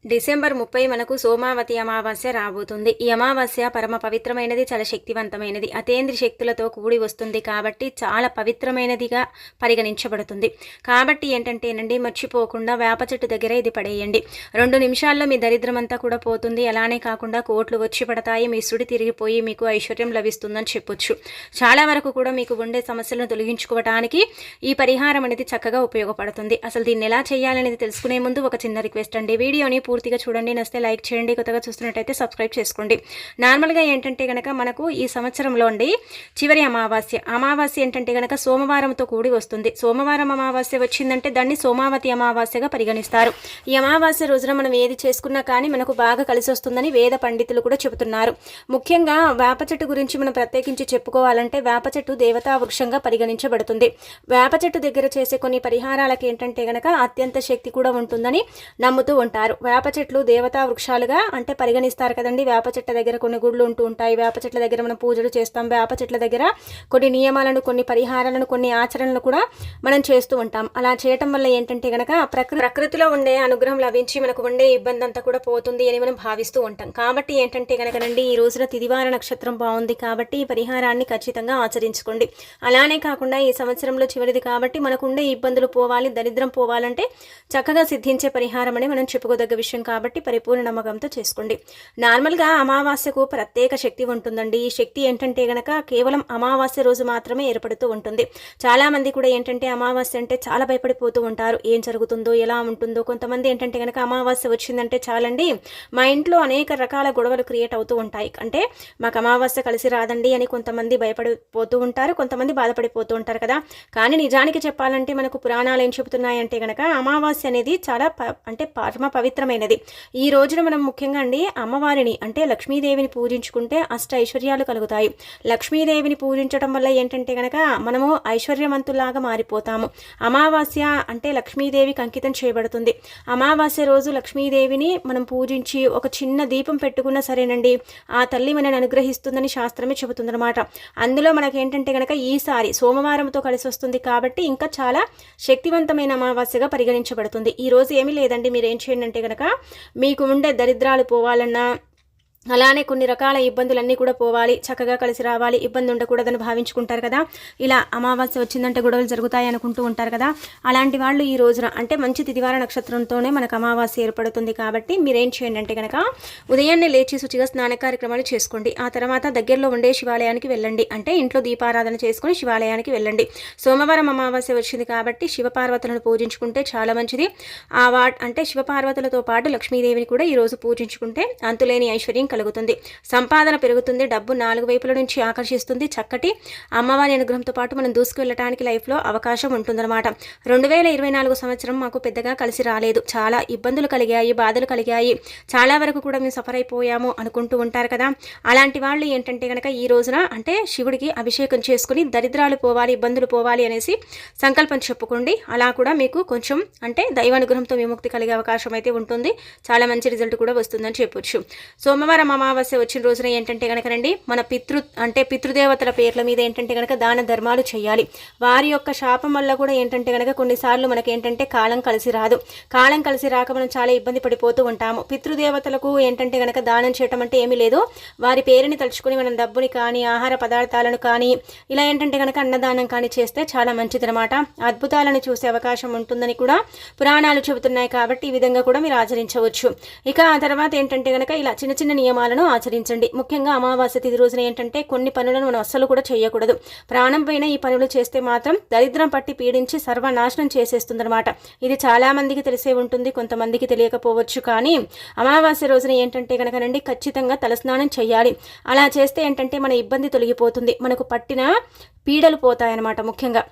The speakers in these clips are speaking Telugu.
డిసెంబర్ 30 మనకు సోమావతి అమావాస్య రాబోతుంది. ఈ అమావాస్య పరమ పవిత్రమైనది, చాలా శక్తివంతమైనది. అతేంద్రి శక్తులతో కూడి వస్తుంది కాబట్టి చాలా పవిత్రమైనదిగా పరిగణించబడుతుంది. కాబట్టి ఏంటంటేనండి, మర్చిపోకుండా వేప చెట్టు దగ్గర ఇది పడేయండి. 2 నిమిషాల్లో మీ దరిద్రమంతా కూడా పోతుంది. అలానే కాకుండా కోట్లు వచ్చి పడతాయి, మీ సుడి తిరిగిపోయి మీకు ఐశ్వర్యం లభిస్తుందని చెప్పొచ్చు. చాలా వరకు కూడా మీకు ఉండే సమస్యలను తొలగించుకోవడానికి ఈ పరిహారం అనేది చక్కగా ఉపయోగపడుతుంది. అసలు దీన్ని ఎలా చేయాలనేది తెలుసుకునే ముందు ఒక చిన్న రిక్వెస్ట్ అండి. వీడియోని పూర్తిగా చూడండి, నచ్చితే లైక్ చేయండి, కొత్తగా చూస్తున్నట్టయితే సబ్స్క్రైబ్ చేసుకోండి. నార్మల్గా ఏంటంటే కనుక మనకు ఈ సంవత్సరంలో అండి చివరి అమావాస్య ఏంటంటే కనుక సోమవారంతో కూడి వస్తుంది. సోమవారం అమావాస్య వచ్చిందంటే దాన్ని సోమావతి అమావాస్యగా పరిగణిస్తారు. ఈ అమావాస్య రోజున మనం ఏది చేసుకున్నా కానీ మనకు బాగా కలిసి వస్తుందని వేద పండితులు కూడా చెబుతున్నారు. ముఖ్యంగా వేప చెట్టు గురించి మనం ప్రత్యేకించి చెప్పుకోవాలంటే వేప చెట్టు దేవతా వృక్షంగా పరిగణించబడుతుంది. వేప చెట్టు దగ్గర చేసే కొన్ని పరిహారాలకు ఏంటంటే కనుక అత్యంత శక్తి కూడా ఉంటుందని నమ్ముతూ ఉంటారు. వేప చెట్లు దేవతా వృక్షాలుగా అంటే పరిగణిస్తారు కదండి. వేప చెట్ల దగ్గర కొన్ని గుళ్ళు ఉంటూ ఉంటాయి. వేప చెట్ల దగ్గర మనం పూజలు చేస్తాం. వేప చెట్ల దగ్గర కొన్ని నియమాలను, కొన్ని పరిహారాలను, కొన్ని ఆచరణలు కూడా మనం చేస్తూ ఉంటాం. అలా చేయటం వల్ల ఏంటంటే గనక ప్రకృతిలో ఉండే అనుగ్రహం లభించి మనకు ఉండే ఇబ్బంది అంతా కూడా పోతుంది అని మనం భావిస్తూ ఉంటాం. కాబట్టి ఏంటంటే గనకనండి, ఈ రోజున తిదివార నక్షత్రం బాగుంది కాబట్టి ఈ పరిహారాన్ని ఖచ్చితంగా ఆచరించుకోండి. అలానే కాకుండా ఈ సంవత్సరంలో చివరిది కాబట్టి మనకు ఉండే ఇబ్బందులు పోవాలి, దరిద్రం పోవాలంటే చక్కగా సిద్ధించే పరిహారం అని మనం చెప్పుకోదగ్గ విషయం కాబట్టి పరిపూర్ణ నమ్మకంతో చేసుకోండి. నార్మల్గా అమావాస్యకు ప్రత్యేక శక్తి ఉంటుందండి. ఈ శక్తి ఏంటంటే గనక కేవలం అమావాస్య రోజు మాత్రమే ఏర్పడుతూ ఉంటుంది. చాలా మంది కూడా ఏంటంటే అమావాస్య అంటే చాలా భయపడిపోతూ ఉంటారు. ఏం జరుగుతుందో, ఎలా ఉంటుందో. కొంతమంది ఏంటంటే గనక అమావాస్య వచ్చిందంటే చాలండి మా ఇంట్లో అనేక రకాల గొడవలు క్రియేట్ అవుతూ ఉంటాయి, అంటే మాకు అమావాస్య కలిసి రాదండి అని కొంతమంది భయపడిపోతూ ఉంటారు, కొంతమంది బాధపడిపోతూ ఉంటారు కదా. కానీ నిజానికి చెప్పాలంటే మనకు పురాణాలు ఏం చెబుతున్నాయంటే గనక అమావాస్య అనేది చాలా అంటే పరమ పవిత్రమైనది. ఈ రోజున మనం ముఖ్యంగా అండి అమ్మవారిని అంటే లక్ష్మీదేవిని పూజించుకుంటే అష్ట ఐశ్వర్యాలు కలుగుతాయి. లక్ష్మీదేవిని పూజించడం వల్ల ఏంటంటే గనక మనము ఐశ్వర్యవంతులాగా మారిపోతాము. అమావాస్య అంటే లక్ష్మీదేవికి అంకితం చేయబడుతుంది. అమావాస్య రోజు లక్ష్మీదేవిని మనం పూజించి ఒక చిన్న దీపం పెట్టుకున్నా సరేనండి, ఆ తల్లి మనని అనుగ్రహిస్తుందని శాస్త్రమే చెబుతుందన్నమాట. అందులో మనకేంటంటే గనక ఈసారి సోమవారంతో కలిసి వస్తుంది కాబట్టి ఇంకా చాలా శక్తివంతమైన అమావాస్యగా పరిగణించబడుతుంది. ఈ రోజు ఏమీ లేదండి, మీరు ఏం చేయండి అంటే కనుక మీకు ఉండే దరిద్రాలు పోవాలన్నా, అలానే కొన్ని రకాల ఇబ్బందులన్నీ కూడా పోవాలి, చక్కగా కలిసి రావాలి, ఇబ్బంది ఉండకూడదని భావించుకుంటారు కదా. ఇలా అమావాస్య వచ్చిందంటే గొడవలు జరుగుతాయి అనుకుంటూ ఉంటారు కదా. అలాంటి వాళ్ళు ఈ రోజున అంటే మంచి తిదివార నక్షత్రంతోనే మనకు అమావాస్య ఏర్పడుతుంది కాబట్టి మీరేం చేయండి అంటే కనుక ఉదయాన్నే లేచి శుచిగా స్నాన కార్యక్రమాలు చేసుకోండి. ఆ తర్వాత దగ్గరలో ఉండే శివాలయానికి వెళ్ళండి, అంటే ఇంట్లో దీపారాధన చేసుకుని శివాలయానికి వెళ్ళండి. సోమవారం అమావాస్య వచ్చింది కాబట్టి శివపార్వతులను పూజించుకుంటే చాలా మంచిది. అంటే శివపార్వతులతో పాటు లక్ష్మీదేవిని కూడా ఈరోజు పూజించుకుంటే అంతులేని ఐశ్వర్యం కలుగుతుంది, సంపాదన పెరుగుతుంది, డబ్బు 4 వైపుల నుంచి ఆకర్షిస్తుంది. చక్కటి అమ్మవారి అనుగ్రహంతో పాటు మనం దూసుకువెళ్ళటానికి లైఫ్లో అవకాశం ఉంటుందన్నమాట. 2024 సంవత్సరం మాకు పెద్దగా కలిసి రాలేదు, చాలా ఇబ్బందులు కలిగాయి, బాధలు కలిగాయి, చాలా వరకు కూడా మేము సఫర్ అయిపోయాము అనుకుంటూ ఉంటారు కదా. అలాంటి వాళ్ళు ఏంటంటే కనుక ఈ రోజున అంటే శివుడికి అభిషేకం చేసుకుని దరిద్రాలు పోవాలి, ఇబ్బందులు పోవాలి అనేసి సంకల్పం చెప్పుకోండి. అలా కూడా మీకు కొంచెం అంటే దైవానుగ్రహంతో విముక్తి కలిగే అవకాశం అయితే ఉంటుంది. చాలా మంచి రిజల్ట్ కూడా వస్తుందని చెప్పొచ్చు. సోమవారం అమావాస్య వచ్చిన రోజున ఏంటంటే కనుకనండి మన పితృదేవతల పేర్ల మీద ఏంటంటే కనుక దాన ధర్మాలు చేయాలి. వారి యొక్క శాపం వల్ల కూడా ఏంటంటే కనుక కొన్నిసార్లు మనకి ఏంటంటే కాలం కలిసి రాదు. కాలం కలిసి రాక మనం చాలా ఇబ్బంది పడిపోతూ ఉంటాము. పితృదేవతలకు ఏంటంటే కనుక దానం చేయటం అంటే ఏమీ లేదు, వారి పేరుని తలుచుకుని మనం డబ్బుని కానీ ఆహార పదార్థాలను కానీ ఇలా ఏంటంటే కనుక అన్నదానం కానీ చేస్తే చాలా మంచిదన్నమాట. అద్భుతాలను చూసే అవకాశం ఉంటుందని కూడా పురాణాలు చెబుతున్నాయి కాబట్టి ఈ విధంగా కూడా మీరు ఆచరించవచ్చు. ఇక ఆ తర్వాత ఏంటంటే కనుక ఇలా చిన్న చిన్న నియమాలను ఆచరించండి. ముఖ్యంగా అమావాస్య తిథి రోజున ఏంటంటే కొన్ని పనులను మనం అస్సలు కూడా చేయకూడదు. ప్రాణం పైన ఈ పనులు చేస్తే మాత్రం దరిద్రం పట్టి పీడించి సర్వనాశనం చేసేస్తుందన్నమాట. ఇది చాలా మందికి తెలిసే ఉంటుంది, కొంతమందికి తెలియకపోవచ్చు. కానీ అమావాస్య రోజున ఏంటంటే కనుకనండి ఖచ్చితంగా తలస్నానం చేయాలి. అలా చేస్తే ఏంటంటే మన ఇబ్బంది తొలగిపోతుంది, మనకు పట్టిన పీడలు పోతాయన్నమాట. ముఖ్యంగా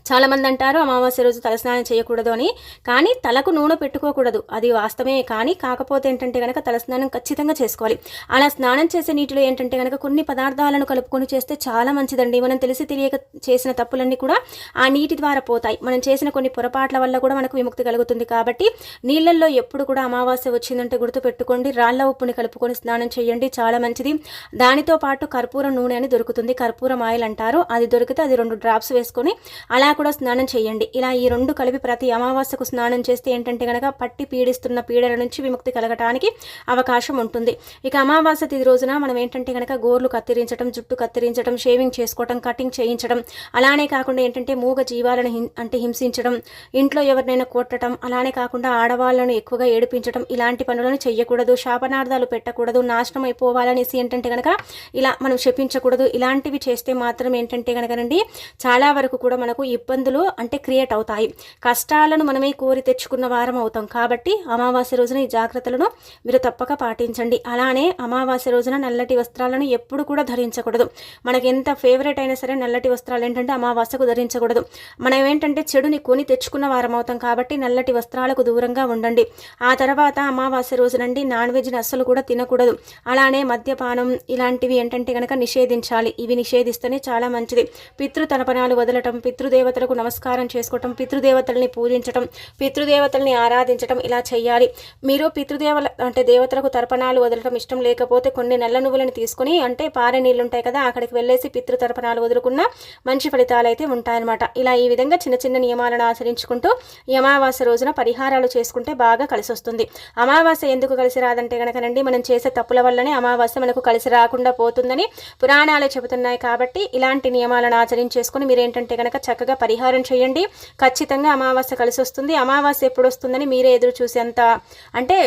చాలామంది అంటారు అమావాస్య రోజు తలస్నానం చేయకూడదు అని, కానీ తలకు నూనె పెట్టుకోకూడదు, అది వాస్తవమే. కానీ కాకపోతే ఏంటంటే కనుక తలస్నానం ఖచ్చితంగా చేసుకోవాలి. అలా స్నానం చేసే నీటిలో ఏంటంటే కనుక కొన్ని పదార్థాలను కలుపుకొని చేస్తే చాలా మంచిదండి. మనం తెలిసి తెలియక చేసిన తప్పులన్నీ కూడా ఆ నీటి ద్వారా పోతాయి. మనం చేసిన కొన్ని పొరపాట్ల వల్ల కూడా మనకు విముక్తి కలుగుతుంది. కాబట్టి నీళ్ళల్లో ఎప్పుడు కూడా అమావాస్య వచ్చిందంటే గుర్తు పెట్టుకోండి, రాళ్ల ఉప్పుని కలుపుకొని స్నానం చేయండి, చాలా మంచిది. దానితో పాటు కర్పూరం నూనె అని దొరుకుతుంది, కర్పూరం ఆయిల్ అంటారు, అది దొరికితే అది 2 డ్రాప్స్ వేసుకొని అలా కూడా స్నానం చేయండి. ఇలా ఈ 2 కలిపి ప్రతి అమావాస్యకు స్నానం చేస్తే ఏంటంటే కనుక పట్టి పీడిస్తున్న పీడల నుంచి విముక్తి కలగటానికి అవకాశం ఉంటుంది. ఇక అమావాస్య తిథి రోజున మనం ఏంటంటే కనుక గోర్లు కత్తిరించడం, జుట్టు కత్తిరించడం, షేవింగ్ చేసుకోవడం, కటింగ్ చేయించడం, అలానే కాకుండా ఏంటంటే మూగ జీవాలను హింసించడం, ఇంట్లో ఎవరినైనా కొట్టడం, అలానే కాకుండా ఆడవాళ్ళను ఎక్కువగా ఏడిపించడం, ఇలాంటి పనులను చెయ్యకూడదు. శాపనార్థాలు పెట్టకూడదు. నాశనం అయిపోవాలనేసి ఏంటంటే కనుక ఇలా మనం శపించకూడదు. ఇలాంటివి చేస్తే మాత్రం ఏంటంటే కనుకనండి చాలా వరకు కూడా మనకు ఇబ్బందులు అంటే క్రియేట్ అవుతాయి. కష్టాలను మనమే కోరి తెచ్చుకున్న వారం అవుతాం. కాబట్టి అమావాస్య రోజున ఈ జాగ్రత్తలను మీరు తప్పక పాటించండి. అలానే అమావాస్య రోజున నల్లటి వస్త్రాలను ఎప్పుడు కూడా ధరించకూడదు. మనకి ఎంత ఫేవరెట్ అయినా సరే నల్లటి వస్త్రాలు ఏంటంటే అమావాస్యకు ధరించకూడదు. మనం ఏంటంటే చెడుని కొని తెచ్చుకున్న వారం అవుతాం. కాబట్టి నల్లటి వస్త్రాలకు దూరంగా ఉండండి. ఆ తర్వాత అమావాస్య రోజునండి నాన్ వెజ్ని అస్సలు కూడా తినకూడదు. అలానే మద్యపానం ఇలాంటివి ఏంటంటే కనుక నిషేధించాలి. ఇవి నిషేధిస్తేనే చాలా మంచిది. పితృతర్పణాలు వదలటం, పితృదేవతలకు నమస్కారం చేసుకోవటం, పితృదేవతల్ని పూజించటం, పితృదేవతల్ని ఆరాధించటం ఇలా చేయాలి. మీరు దేవతలకు తర్పణాలు వదలటం ఇష్టం లేకపోతే కొన్ని నల్ల నువ్వులను తీసుకుని అంటే పారే నీళ్ళు ఉంటాయి కదా అక్కడికి వెళ్ళేసి పితృతర్పణాలు వదులుకున్న మంచి ఫలితాలు అయితే ఉంటాయన్నమాట. ఇలా ఈ విధంగా చిన్న చిన్న నియమాలను ఆచరించుకుంటూ ఈ అమావాస్య రోజున పరిహారాలు చేసుకుంటే బాగా కలిసి వస్తుంది. అమావాస్య ఎందుకు కలిసి రాదంటే కనుకనండి మనం చేసే తప్పుల వల్లనే అమావాస్య మనకు కలిసి రాకుండా పోతుందని పురాణాలు చెబుతున్నాయి. కాబట్టి ఇలాంటి నియమాలను ఆచరించేసుకుని మీరు ఏంటంటే కనుక చక్కగా పరిహారం చేయండి. ఖచ్చితంగా అమావాస్య కలిసి వస్తుంది. అమావాస్య ఎప్పుడు వస్తుందని మీరే ఎదురు చూసేంత అంటే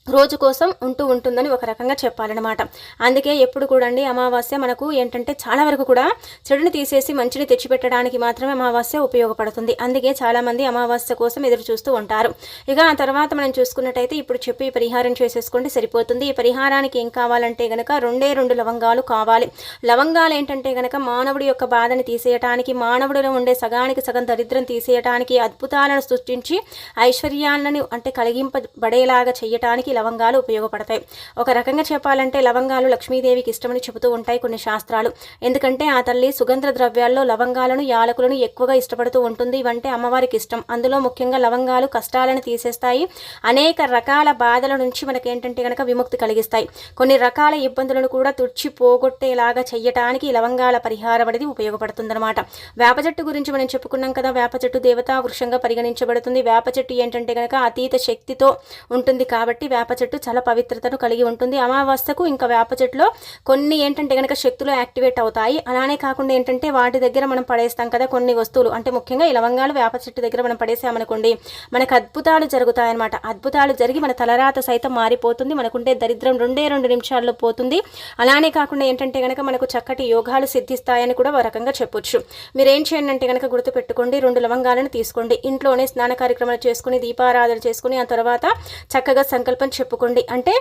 రోజు కోసం ఉంటుందని ఒక రకంగా చెప్పాలన్నమాట. అందుకే ఎప్పుడు కూడా అమావాస్య మనకు ఏంటంటే చాలా వరకు కూడా చెడుని తీసేసి మంచిని తెచ్చిపెట్టడానికి మాత్రమే అమావాస్య ఉపయోగపడుతుంది. అందుకే చాలామంది అమావాస్య కోసం ఎదురు చూస్తూ ఉంటారు. ఇక ఆ తర్వాత మనం చూసుకున్నట్టయితే ఇప్పుడు చెప్పి పరిహారం చేసేసుకోండి సరిపోతుంది. ఈ పరిహారానికి ఏం కావాలంటే గనక 2 లవంగాలు కావాలి. లవంగాలు ఏంటంటే గనక మానవుడి యొక్క బాధని తీసేయటానికి, మానవుడిలో ఉండే సగానికి సగం దరిద్రం తీసేయటానికి, అద్భుతాలను సృష్టించి ఐశ్వర్యాలను అంటే కలిగింపబడేలాగా చేయటానికి లవంగాలు ఉపయోగపడతాయి. ఒక రకంగా చెప్పాలంటే లవంగాలు లక్ష్మీదేవికి ఇష్టమని చెబుతూ ఉంటాయి కొన్ని శాస్త్రాలు. ఎందుకంటే ఆ తల్లి సుగంధ ద్రవ్యాల్లో లవంగాలను, యాలకులను ఎక్కువగా ఇష్టపడుతూ ఉంటుంది. ఇవంటే అమ్మవారికి ఇష్టం. అందులో ముఖ్యంగా లవంగాలు కష్టాలను తీసేస్తాయి. అనేక రకాల బాధల నుంచి మనకి ఏంటంటే కనుక విముక్తి కలిగిస్తాయి. కొన్ని రకాల ఇబ్బందులను కూడా తుడిచి పోగొట్టేలాగా చెయ్యటానికి లవంగాల పరిహారం అనేది ఉపయోగపడుతుందన్నమాట. వేప చెట్టు గురించి మనం చెప్పుకున్నాం కదా. వేప చెట్టు దేవతా వృక్షంగా పరిగణించబడుతుంది. వేప చెట్టు ఏంటంటే కనుక అతీత శక్తితో ఉంటుంది. కాబట్టి వేప చెట్టు చాలా పవిత్రతను కలిగి ఉంటుంది. అమావాస్యకు ఇంకా వేప చెట్టులో కొన్ని ఏంటంటే కనుక శక్తులు యాక్టివేట్ అవుతాయి. అలానే కాకుండా ఏంటంటే వాటి దగ్గర మనం పడేస్తాం కదా కొన్ని వస్తువులు, అంటే ముఖ్యంగా ఈ లవంగాలు వేప చెట్టు దగ్గర మనం పడేసామనుకోండి మనకు అద్భుతాలు జరుగుతాయన్నమాట. అద్భుతాలు జరిగి మన తలరాత సైతం మారిపోతుంది. మనకుంటే దరిద్రం 2 నిమిషాల్లో పోతుంది. అలానే కాకుండా ఏంటంటే కనుక మనకు చక్కటి యోగాలు సిద్ధిస్తాయని కూడా ఒక రకంగా చెప్పొచ్చు. మీరు ఏం చేయండి అంటే కనుక గుర్తుపెట్టుకోండి, 2 లవంగాలను తీసుకోండి. ఇంట్లోనే స్నాన కార్యక్రమాలు చేసుకుని దీపారాధన చేసుకుని ఆ తర్వాత చక్కగా సంకల్పం చెప్పుకోండి. అంటే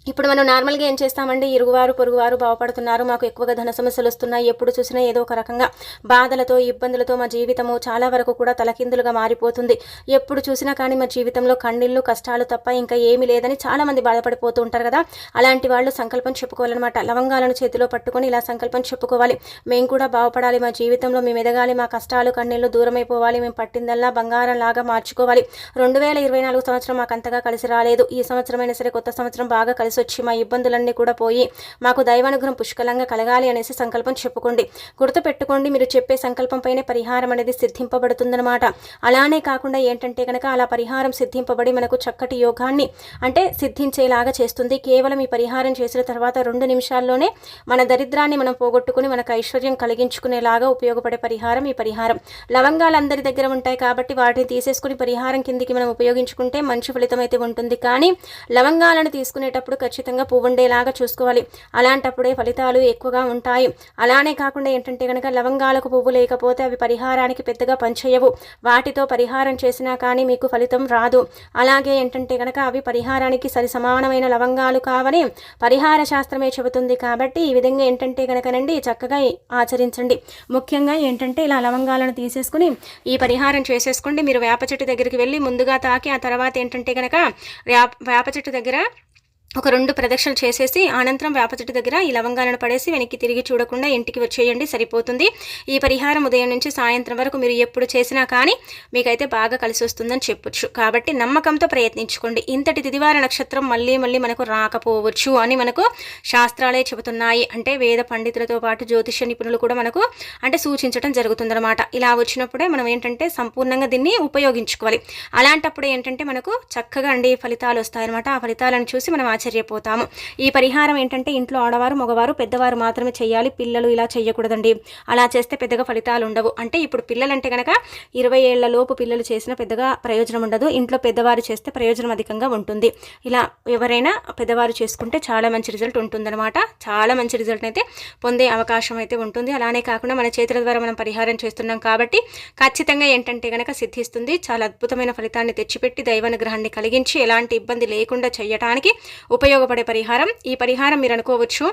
ఇప్పుడు మనం నార్మల్గా ఏం చేస్తామండి, ఇరుగువారు పొరుగువారు బాగుపడుతున్నారు, మాకు ఎక్కువగా ధన సమస్యలు వస్తున్నాయి, ఎప్పుడు చూసినా ఏదో ఒక రకంగా బాధలతో ఇబ్బందులతో మా జీవితము చాలా వరకు కూడా తలకిందులుగా మారిపోతుంది, ఎప్పుడు చూసినా కానీ మా జీవితంలో కన్నీళ్ళు కష్టాలు తప్ప ఇంకా ఏమీ లేదని చాలామంది బాధపడిపోతూ ఉంటారు కదా. అలాంటి వాళ్ళు సంకల్పం చెప్పుకోవాలన్నమాట. లవంగాలను చేతిలో పట్టుకొని ఇలా సంకల్పం చెప్పుకోవాలి. మేము కూడా బాగుపడాలి, మా జీవితంలో మేము ఎదగాలి, మా కష్టాలు కన్నీళ్ళు దూరమైపోవాలి, మేము పట్టిందల్లా బంగారం లాగా మార్చుకోవాలి. 2024 సంవత్సరం మాకు అంతగా కలిసి రాలేదు, ఈ సంవత్సరమైనా సరే కొత్త సంవత్సరం బాగా కలిసి వచ్చి మా ఇబ్బందులన్నీ కూడా పోయి మాకు దైవానుగ్రహం పుష్కలంగా కలగాలి అనేసి సంకల్పం చెప్పుకోండి. గుర్తుపెట్టుకోండి, మీరు చెప్పే సంకల్పం పైనే పరిహారం అనేది సిద్ధింపబడుతుందన్నమాట. అలానే కాకుండా ఏంటంటే కనుక అలా పరిహారం సిద్ధింపబడి మనకు చక్కటి యోగాన్ని అంటే సిద్ధించేలాగా చేస్తుంది. కేవలం ఈ పరిహారం చేసిన తర్వాత 2 నిమిషాల్లోనే మన దరిద్రాన్ని మనం పోగొట్టుకుని మనకు ఐశ్వర్యం కలిగించుకునేలాగా ఉపయోగపడే పరిహారం ఈ పరిహారం. లవంగాలు అందరి దగ్గర ఉంటాయి కాబట్టి వాటిని తీసేసుకుని పరిహారం కిందికి మనం ఉపయోగించుకుంటే మంచి ఫలితం అయితే ఉంటుంది. కానీ లవంగాలను తీసుకునేటప్పుడు ఖచ్చితంగా పువ్వుండేలాగా చూసుకోవాలి. అలాంటప్పుడే ఫలితాలు ఎక్కువగా ఉంటాయి. అలానే కాకుండా ఏంటంటే కనుక లవంగాలకు పువ్వు లేకపోతే అవి పరిహారానికి పెద్దగా పనిచేయవు. వాటితో పరిహారం చేసినా కానీ మీకు ఫలితం రాదు. అలాగే ఏంటంటే కనుక అవి పరిహారానికి సరి సమానమైన లవంగాలు కావని పరిహార శాస్త్రమే చెబుతుంది. కాబట్టి ఈ విధంగా ఏంటంటే కనుకనండి చక్కగా ఆచరించండి. ముఖ్యంగా ఏంటంటే ఇలా లవంగాలను తీసేసుకుని ఈ పరిహారం చేసేసుకోండి. మీరు వేప చెట్టు దగ్గరికి వెళ్ళి ముందుగా తాకి ఆ తర్వాత ఏంటంటే కనుక వేప చెట్టు దగ్గర ఒక 2 ప్రదక్షిణలు చేసేసి అనంతరం వేప చెట్టు దగ్గర ఈ లవంగాలను పడేసి వెనక్కి తిరిగి చూడకుండా ఇంటికి వచ్చేయండి, సరిపోతుంది. ఈ పరిహారం ఉదయం నుంచి సాయంత్రం వరకు మీరు ఎప్పుడు చేసినా కానీ మీకైతే బాగా కలిసి వస్తుందని చెప్పొచ్చు. కాబట్టి నమ్మకంతో ప్రయత్నించుకోండి. ఇంతటి తిదివార నక్షత్రం మళ్ళీ మళ్ళీ మనకు రాకపోవచ్చు అని మనకు శాస్త్రాలే చెబుతున్నాయి. అంటే వేద పండితులతో పాటు జ్యోతిష్య నిపుణులు కూడా మనకు అంటే సూచించడం జరుగుతుందన్నమాట. ఇలా వచ్చినప్పుడే మనం ఏంటంటే సంపూర్ణంగా దీన్ని ఉపయోగించుకోవాలి. అలాంటప్పుడు ఏంటంటే మనకు చక్కగా ఫలితాలు వస్తాయన్నమాట. ఆ ఫలితాలను చూసి మనం ఆశ్చర్యపోతాము. ఈ పరిహారం ఏంటంటే ఇంట్లో ఆడవారు మగవారు పెద్దవారు మాత్రమే చేయాలి. పిల్లలు ఇలా చేయకూడదండి. అలా చేస్తే పెద్దగా ఫలితాలు ఉండవు. అంటే ఇప్పుడు పిల్లలంటే కనుక 20 ఏళ్ల లోపు పిల్లలు చేసిన పెద్దగా ప్రయోజనం ఉండదు. ఇంట్లో పెద్దవారు చేస్తే ప్రయోజనం అధికంగా ఉంటుంది. ఇలా ఎవరైనా పెద్దవారు చేసుకుంటే చాలా మంచి రిజల్ట్ ఉంటుందన్నమాట. చాలా మంచి రిజల్ట్ అయితే పొందే అవకాశం అయితే ఉంటుంది. అలానే కాకుండా మన చేతుల ద్వారా మనం పరిహారం చేస్తున్నాం కాబట్టి ఖచ్చితంగా ఏంటంటే కనుక సిద్ధిస్తుంది. చాలా అద్భుతమైన ఫలితాన్ని తెచ్చిపెట్టి దైవానుగ్రహాన్ని కలిగించి ఎలాంటి ఇబ్బంది లేకుండా చేయటానికి ఉపయోగపడే పరిహారం. ఈ పరిహారం మీరు అనుకోవచ్చు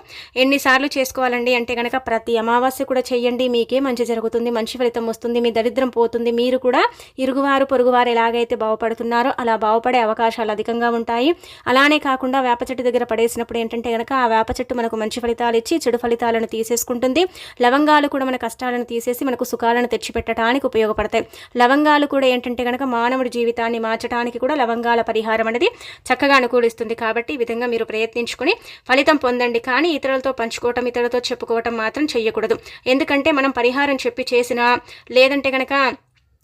ఎన్నిసార్లు చేసుకోవాలండి అంటే కనుక ప్రతి అమావాస్య కూడా చేయండి, మీకే మంచి జరుగుతుంది, మంచి ఫలితం వస్తుంది, మీ దరిద్రం పోతుంది. మీరు కూడా ఇరుగువారు పొరుగువారు ఎలాగైతే బాగుపడుతున్నారో అలా బాగుపడే అవకాశాలు అధికంగా ఉంటాయి. అలానే కాకుండా వేప చెట్టు దగ్గర పడేసినప్పుడు ఏంటంటే కనుక ఆ వేప చెట్టు మనకు మంచి ఫలితాలు ఇచ్చి చెడు ఫలితాలను తీసేసుకుంటుంది. లవంగాలు కూడా మన కష్టాలను తీసేసి మనకు సుఖాలను తెచ్చిపెట్టడానికి ఉపయోగపడతాయి. లవంగాలు కూడా ఏంటంటే కనుక మానవుడి జీవితాన్ని మార్చడానికి కూడా లవంగాల పరిహారం అనేది చక్కగా అనుకూలిస్తుంది. కాబట్టి ఈ విధంగా మీరు ప్రయత్నించుకొని ఫలితం పొందండి. కానీ ఇతరులతో పంచుకోవటం, ఇతరులతో చెప్పుకోవటం మాత్రం చెయ్యకూడదు. ఎందుకంటే మనం పరిహారం చెప్పి చేసినా లేదంటే కనుక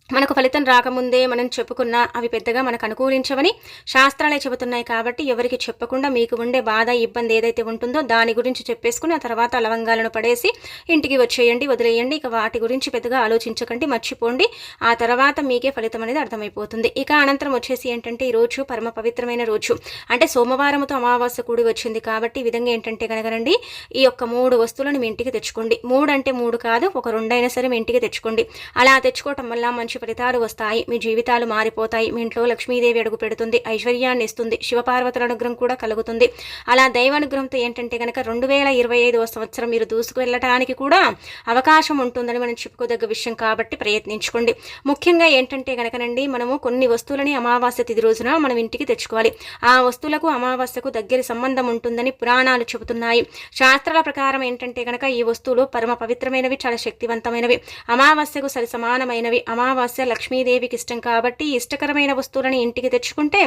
మనకు ఫలితం రాకముందే మనం చెప్పుకున్నా అవి పెద్దగా మనకు అనుకూలించవని శాస్త్రాలే చెబుతున్నాయి. కాబట్టి ఎవరికి చెప్పకుండా మీకు ఉండే బాధ ఇబ్బంది ఏదైతే ఉంటుందో దాని గురించి చెప్పేసుకుని ఆ తర్వాత లవంగాలను పడేసి ఇంటికి వచ్చేయండి, వదిలేయండి. ఇక వాటి గురించి పెద్దగా ఆలోచించకండి, మర్చిపోండి. ఆ తర్వాత మీకే ఫలితం అనేది అర్థమైపోతుంది. ఇక అనంతరం వచ్చేసి ఏంటంటే ఈరోజు పరమ పవిత్రమైన రోజు, అంటే సోమవారంతో అమావాస్య కూడి వచ్చింది. కాబట్టి ఈ విధంగా ఏంటంటే కనుకనండి ఈ యొక్క 3 వస్తువులను మీ ఇంటికి తెచ్చుకోండి. 3 అంటే 3 కాదు, ఒక 2 అయినా సరే మీ ఇంటికి తెచ్చుకోండి. అలా తెచ్చుకోవటం వల్ల మంచి ఫలితాలు వస్తాయి, మీ జీవితాలు మారిపోతాయి, మీ ఇంట్లో లక్ష్మీదేవి అడుగు పెడుతుంది, ఐశ్వర్యాన్ని ఇస్తుంది, శివపార్వతుల అనుగ్రహం కూడా కలుగుతుంది. అలా దైవానుగ్రహంతో ఏంటంటే కనుక 2025వ సంవత్సరం మీరు దూసుకు వెళ్ళటానికి కూడా అవకాశం ఉంటుందని మనం చెప్పుకోదగ్గ విషయం. కాబట్టి ప్రయత్నించుకోండి. ముఖ్యంగా ఏంటంటే కనుకనండి మనము కొన్ని వస్తువులని అమావాస్య తిథి రోజున మనం ఇంటికి తెచ్చుకోవాలి. ఆ వస్తువులకు అమావాస్యకు దగ్గర సంబంధం ఉంటుందని పురాణాలు చెబుతున్నాయి. శాస్త్రాల ప్రకారం ఏంటంటే కనుక ఈ వస్తువులు పరమ పవిత్రమైనవి, చాలా శక్తివంతమైనవి, అమావాస్యకు సరి సమానమైనవి. అమావాస్య లక్ష్మీదేవికి ఇష్టం కాబట్టి ఇష్టకరమైన వస్తువులను ఇంటికి తెచ్చుకుంటే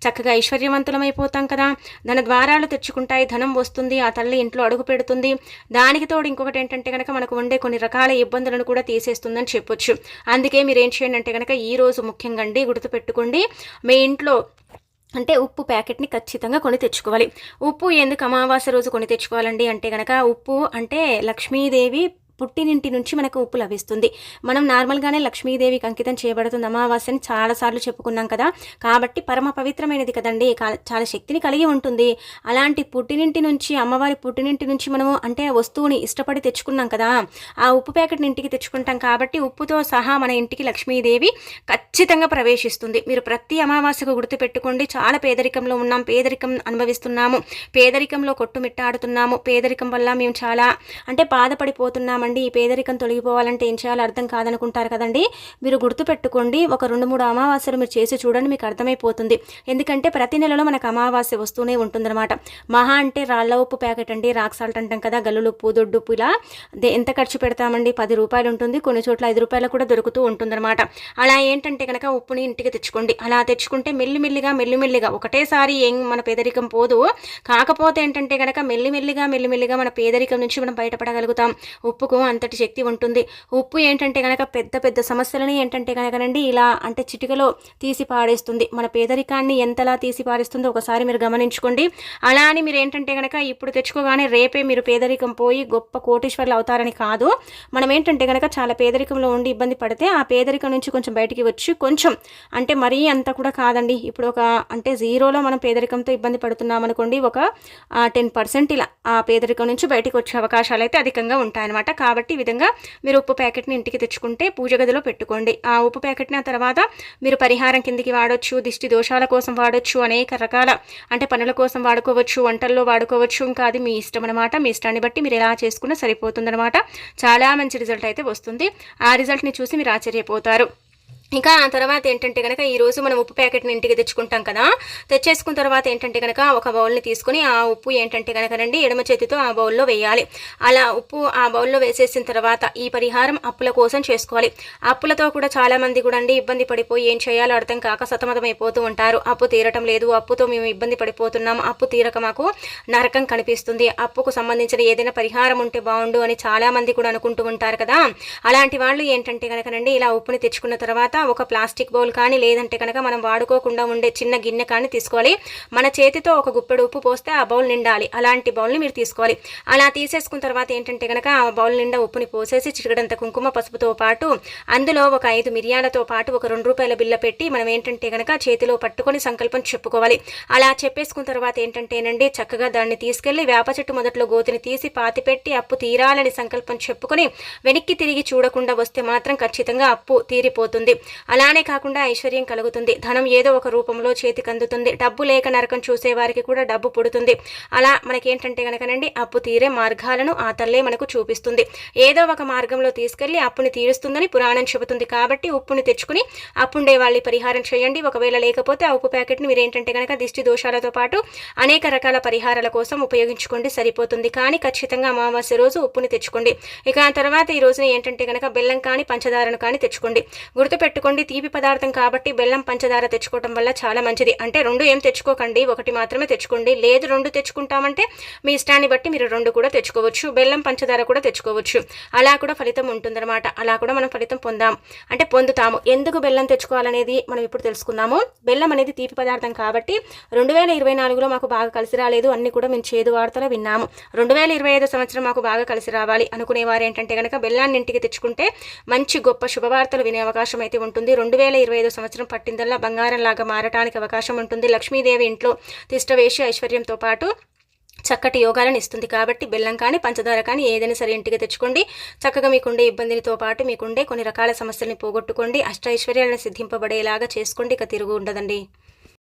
చక్కగా ఐశ్వర్యవంతులమైపోతాం కదా. ధన ద్వారాలు తెచ్చుకుంటాయి, ధనం వస్తుంది, ఆ తల్లి ఇంట్లో అడుగు పెడుతుంది. దానికి తోడు ఇంకొకటి ఏంటంటే కనుక మనకు ఉండే కొన్ని రకాల ఇబ్బందులను కూడా తీసేస్తుందని చెప్పొచ్చు. అందుకే మీరు ఏం చేయండి అంటే కనుక ఈ రోజు ముఖ్యంగా గుర్తుపెట్టుకోండి, మీ ఇంట్లో అంటే ఉప్పు ప్యాకెట్ని ఖచ్చితంగా కొని తెచ్చుకోవాలి. ఉప్పు ఎందుకు అమావాస్య రోజు కొని తెచ్చుకోవాలండి అంటే కనుక ఉప్పు అంటే లక్ష్మీదేవి పుట్టినింటి నుంచి మనకు ఉప్పు లభిస్తుంది. మనం నార్మల్గానే లక్ష్మీదేవికి అంకితం చేయబడుతుంది అమావాస్యని చాలాసార్లు చెప్పుకున్నాం కదా. కాబట్టి పరమ పవిత్రమైనది కదండి, చాలా శక్తిని కలిగి ఉంటుంది. అలాంటి పుట్టినింటి నుంచి, అమ్మవారి పుట్టినింటి నుంచి మనము అంటే వస్తువుని ఇష్టపడి తెచ్చుకున్నాం కదా, ఆ ఉప్పు ప్యాకెట్ని ఇంటికి తెచ్చుకుంటాం. కాబట్టి ఉప్పుతో సహా మన ఇంటికి లక్ష్మీదేవి ఖచ్చితంగా ప్రవేశిస్తుంది. మీరు ప్రతి అమావాస్యకు గుర్తుపెట్టుకోండి. చాలా పేదరికంలో ఉన్నాం, పేదరికం అనుభవిస్తున్నాము, పేదరికంలో కొట్టుమిట్టాడుతున్నాము, పేదరికం వల్ల మేము చాలా అంటే బాధపడిపోతున్నాము. ఈ పేదరికం తొలగిపోవాలంటే ఏం చేయాలో అర్థం కాదనుకుంటారు కదండి. మీరు గుర్తుపెట్టుకోండి, ఒక 2-3 అమావాస్యలు మీరు చేసి చూడండి, మీకు అర్థమైపోతుంది. ఎందుకంటే ప్రతి నెలలో మనకు అమావాస్య వస్తూనే ఉంటుందన్నమాట. మహా అంటే రాళ్ళ ఉప్పు ప్యాకెట్ అండి, రాక్ సాల్ట్ అంటాం కదా, గల్లులు ఉప్పు, దొడ్డు ఉప్పు, ఇలా ఎంత ఖర్చు పెడతామండి, 10 రూపాయలు ఉంటుంది, కొన్ని చోట్ల 5 రూపాయలు కూడా దొరుకుతూ ఉంటుందన్నమాట. అలా ఏంటంటే కనుక ఉప్పుని ఇంటికి తెచ్చుకోండి. అలా తెచ్చుకుంటే మెల్లిమెల్లిగా ఒకటేసారి ఏం మన పేదరికం పోదు. కాకపోతే ఏంటంటే కనుక మెల్లిమెల్లిగా మన పేదరికం నుంచి మనం బయటపడగలుగుతాం. ఉప్పుకు అంతటి శక్తి ఉంటుంది. ఉప్పు ఏంటంటే కనుక పెద్ద సమస్యలని ఏంటంటే కనుకనండి ఇలా అంటే చిటికలో తీసి పాడేస్తుంది. మన పేదరికాన్ని ఎంతలా తీసి పారేస్తుందో ఒకసారి మీరు గమనించుకోండి. అలా అని మీరు ఏంటంటే కనుక ఇప్పుడు తెచ్చుకోగానే రేపే మీరు పేదరికం పోయి గొప్ప కోటీశ్వర్లు అవుతారని కాదు. మనం ఏంటంటే కనుక చాలా పేదరికంలో ఉండి ఇబ్బంది పడితే ఆ పేదరికం నుంచి కొంచెం బయటికి వచ్చి కొంచెం అంటే మరీ అంత కూడా కాదండి. ఇప్పుడు ఒక అంటే జీరోలో మనం పేదరికంతో ఇబ్బంది పడుతున్నాం అనుకోండి, ఒక 10% ఇలా ఆ పేదరికం నుంచి బయటికి వచ్చే అవకాశాలు అయితే అధికంగా ఉంటాయన్నమాట. కాబట్టి ఈ విధంగా మీరు ఉప్పు ప్యాకెట్ని ఇంటికి తెచ్చుకుంటే పూజ గదిలో పెట్టుకోండి. ఆ ఉప్పు ప్యాకెట్ని ఆ తర్వాత మీరు పరిహారం కిందికి వాడొచ్చు, దిష్టి దోషాల కోసం వాడొచ్చు, అనేక రకాల అంటే పనుల కోసం వాడుకోవచ్చు, వంటల్లో వాడుకోవచ్చు. ఇంకా అది మీ ఇష్టం అనమాట. మీ ఇష్టాన్ని బట్టి మీరు ఎలా చేసుకున్నా సరిపోతుందన్నమాట. చాలా మంచి రిజల్ట్ అయితే వస్తుంది. ఆ రిజల్ట్ని చూసి మీరు ఆశ్చర్యపోతారు. ఇంకా ఆ తర్వాత ఏంటంటే కనుక ఈరోజు మనం ఉప్పు ప్యాకెట్ని ఇంటికి తెచ్చుకుంటాం కదా, తెచ్చేసుకున్న తర్వాత ఏంటంటే కనుక ఒక బౌల్ని తీసుకుని ఆ ఉప్పు ఏంటంటే కనుకనండి ఎడమ చేతితో ఆ బౌల్లో వేయాలి. అలా ఉప్పు ఆ బౌల్లో వేసేసిన తర్వాత ఈ పరిహారం అప్పుల కోసం చేసుకోవాలి. అప్పులతో కూడా చాలామంది కూడా అండి ఇబ్బంది పడిపోయి ఏం చేయాలో అర్థం కాక సతమతమైపోతూ ఉంటారు. అప్పు తీరటం లేదు, అప్పుతో మేము ఇబ్బంది పడిపోతున్నాం, అప్పు తీరక మాకు నరకం కనిపిస్తుంది, అప్పుకు సంబంధించిన ఏదైనా పరిహారం ఉంటే బాగుండు అని చాలామంది కూడా అనుకుంటూ ఉంటారు కదా. అలాంటి వాళ్ళు ఏంటంటే కనుకనండి ఇలా ఉప్పుని తెచ్చుకున్న తర్వాత ఒక ప్లాస్టిక్ బౌల్ కానీ లేదంటే కనుక మనం వాడుకోకుండా ఉండే చిన్న గిన్నె కానీ తీసుకోవాలి. మన చేతితో ఒక గుప్పెడు ఉప్పు పోస్తే ఆ బౌల్ నిండాలి. అలాంటి బౌల్ని మీరు తీసుకోవాలి. అలా తీసేసుకున్న తర్వాత ఏంటంటే కనుక ఆ బౌల్ నిండా ఉప్పుని పోసేసి చిటికెడంత కుంకుమ పసుపుతో పాటు అందులో ఒక 5 మిరియాలతో పాటు ఒక 2 రూపాయల బిల్ల పెట్టి మనం ఏంటంటే కనుక చేతిలో పట్టుకొని సంకల్పం చెప్పుకోవాలి. అలా చెప్పేసుకున్న తర్వాత ఏంటంటేనండి చక్కగా దాన్ని తీసుకెళ్లి వేప చెట్టు మొదట్లో గోతిని తీసి పాతి పెట్టి అప్పు తీరాలని సంకల్పం చెప్పుకొని వెనక్కి తిరిగి చూడకుండా వస్తే మాత్రం ఖచ్చితంగా అప్పు తీరిపోతుంది. అలానే కాకుండా ఐశ్వర్యం కలుగుతుంది. ధనం ఏదో ఒక రూపంలో చేతికి అందుతుంది. డబ్బు లేక నరకం చూసే వారికి కూడా డబ్బు పుడుతుంది. అలా మనకేంటంటే కనుకనండి అప్పు తీరే మార్గాలను ఆ తల్లే మనకు చూపిస్తుంది. ఏదో ఒక మార్గంలో తీసుకెళ్లి అప్పుని తీరుస్తుందని పురాణం చెబుతుంది. కాబట్టి ఉప్పుని తెచ్చుకుని అప్పుండే వాళ్ళని పరిహారం చేయండి. ఒకవేళ లేకపోతే ఆ ఉప్పు ప్యాకెట్ని మీరు ఏంటంటే కనుక దిష్టి దోషాలతో పాటు అనేక రకాల పరిహారాల కోసం ఉపయోగించుకోండి, సరిపోతుంది. కానీ ఖచ్చితంగా అమావాస్య రోజు ఉప్పుని తెచ్చుకోండి. ఇక ఆ తర్వాత ఈ రోజున ఏంటంటే కనుక బెల్లం కానీ పంచదారను కానీ తెచ్చుకోండి. గుర్తుపెట్టుకోండి, తీపి పదార్థం కాబట్టి బెల్లం పంచదార తెచ్చుకోవడం వల్ల చాలా మంచిది. అంటే 2 ఏం తెచ్చుకోకండి, 1 మాత్రమే తెచ్చుకోండి. లేదు 2 తెచ్చుకుంటామంటే మీ ఇష్టాన్ని బట్టి మీరు 2 కూడా తెచ్చుకోవచ్చు. బెల్లం పంచదార కూడా తెచ్చుకోవచ్చు. అలా కూడా ఫలితం ఉంటుందన్నమాట. అలా కూడా మనం ఫలితం పొందుతాము. ఎందుకు బెల్లం తెచ్చుకోవాలనేది మనం ఇప్పుడు తెలుసుకుందాము. బెల్లం అనేది తీపి పదార్థం కాబట్టి 2024లో మాకు బాగా కలిసి రాలేదు, అన్ని కూడా మేము చేదు వార్తలు విన్నాము. 2025 సంవత్సరం మాకు బాగా కలిసి రావాలి అనుకునేవారు ఏంటంటే కనుక బెల్లాన్ని ఇంటికి తెచ్చుకుంటే మంచి గొప్ప శుభవార్తలు వినే అవకాశం అయితే ఉంటుంది. 2025 సంవత్సరం పట్టిందల్లా బంగారంలాగా మారటానికి అవకాశం ఉంటుంది. లక్ష్మీదేవి ఇంట్లో తిష్టవేసి ఐశ్వర్యంతో పాటు చక్కటి యోగాలను ఇస్తుంది. కాబట్టి బెల్లం కానీ పంచదార కానీ ఏదైనా సరే ఇంటికి తెచ్చుకోండి. చక్కగా మీకుండే ఇబ్బందితో పాటు మీకుండే కొన్ని రకాల సమస్యల్ని పోగొట్టుకోండి. అష్టైశ్వర్యాలను సిద్ధింపబడేలాగా చేసుకోండి. ఇక తిరుగు ఉండదండి.